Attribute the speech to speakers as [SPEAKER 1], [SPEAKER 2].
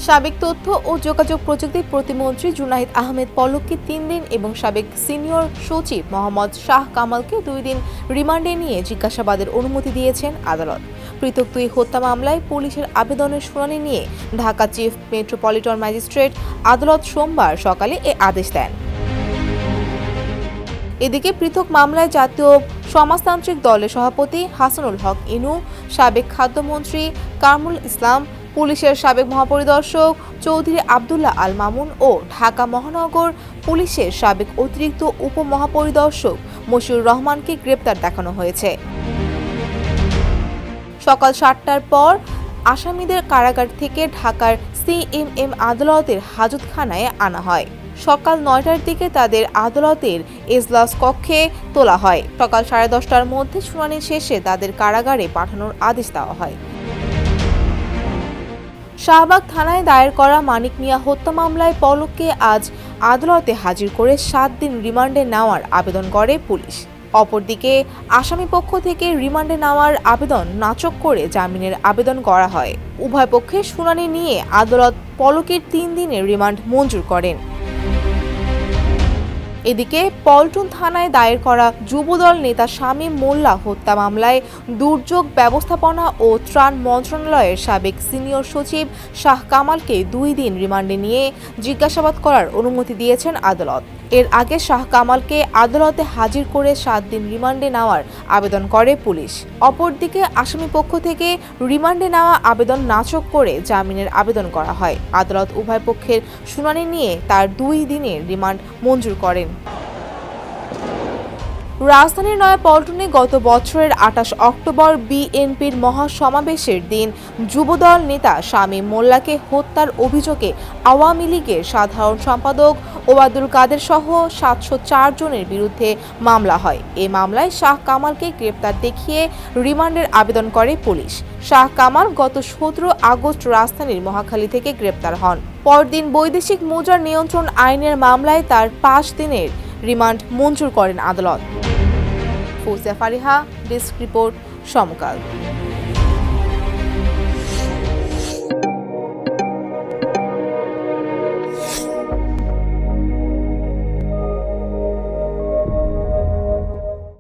[SPEAKER 1] সাবেক তথ্য ও যোগাযোগ প্রযুক্তি প্রতিমন্ত্রী জুনাইদ আহমেদ পলককে 3 দিন এবং সাবেক সিনিয়র সচিব মোহাম্মদ শাহ কামালকে 2 দিন রিমান্ডে নিয়ে জিজ্ঞাসাবাদের অনুমতি দিয়েছেন আদালত। পৃথক 2 হত্যা মামলায় পুলিশের আবেদনের শুনানি নিয়ে ঢাকা চিফ মেট্রোপলিটন ম্যাজিস্ট্রেট আদালত সোমবার সকালে এ আদেশ দেন। এদিকে পৃথক মামলায় জাতীয় সমাজতান্ত্রিক দলের সভাপতি হাসানুল হক ইনু, সাবেক খাদ্যমন্ত্রী কামরুল ইসলাম, পুলিশের সাবেক মহাপরিদর্শক চৌধুরী আব্দুল্লাহ আল মামুন ও ঢাকা মহানগর পুলিশের সাবেক অতিরিক্ত উপমহাপরিদর্শক মশিউর রহমানকে গ্রেপ্তার দেখানো হয়েছে। সকাল 7টার পর আসামিদের কারাগার থেকে ঢাকার সিএমএম আদালতের হাজতখানায় আনা হয়। সকাল 9টার দিকে তাদের আদালতের এজলাস কক্ষে তোলা হয়। সকাল 10:30টার মধ্যে শুনানি শেষে তাদের কারাগারে পাঠানোর আদেশ দেওয়া হয়। শাহবাগ থানায় দায়ের করা মানিক মিয়া হত্যা মামলায় পলককে আজ আদালতে হাজির করে 7 দিন রিমান্ডে নেওয়ার আবেদন করে পুলিশ। অপরদিকে আসামিপক্ষ থেকে রিমান্ডে নেওয়ার আবেদন নাকচ করে জামিনের আবেদন করা হয়। উভয় পক্ষের শুনানি নিয়ে আদালত পলকের 3 দিনের রিমান্ড মঞ্জুর করেন। এদিকে পল্টন থানায় দায়ের করা যুবদল নেতা শামীম মোল্লা হত্যা মামলায় দুর্যোগ ব্যবস্থাপনা ও ত্রাণ মন্ত্রণালয়ের সাবেক সিনিয়র সচিব শাহ কামালকে 2 দিন রিমান্ডে নিয়ে জিজ্ঞাসাবাদ করার অনুমতি দিয়েছেন আদালত। এর আগে শাহ কামালকে আদালতে হাজির করে 7 দিন রিমান্ডে নেওয়ার আবেদন করে পুলিশ। অপরদিকে আসামিপক্ষ থেকে রিমান্ডে নেওয়া আবেদন নাকচ করে জামিনের আবেদন করা হয়। আদালত উভয় পক্ষের শুনানি নিয়ে তার 2 দিনের রিমান্ড মঞ্জুর করেন। রাজধানীর নয়াপল্টনে গত বছরের 28 অক্টোবর বিএনপির মহাসমাবেশের দিন যুবদল নেতা শামীম মোল্লাকে হত্যার অভিযোগে আওয়ামী লীগের সাধারণ সম্পাদক ওবায়দুল কাদের সহ 704 জনের বিরুদ্ধে মামলা হয়। এই মামলায় শাহ কামালকে গ্রেপ্তার দেখিয়ে রিমান্ডের আবেদন করে পুলিশ। শাহ কামাল গত 17 আগস্ট রাজধানীর মহাখালী থেকে গ্রেপ্তার হন। পরদিন বৈদেশিক মুদ্রা নিয়ন্ত্রণ আইনের মামলায় তার 5 দিনের রিমান্ড মঞ্জুর করেন আদালত। ফৌজিয়া ফারিহা, ডেস্ক রিপোর্ট, সমকাল।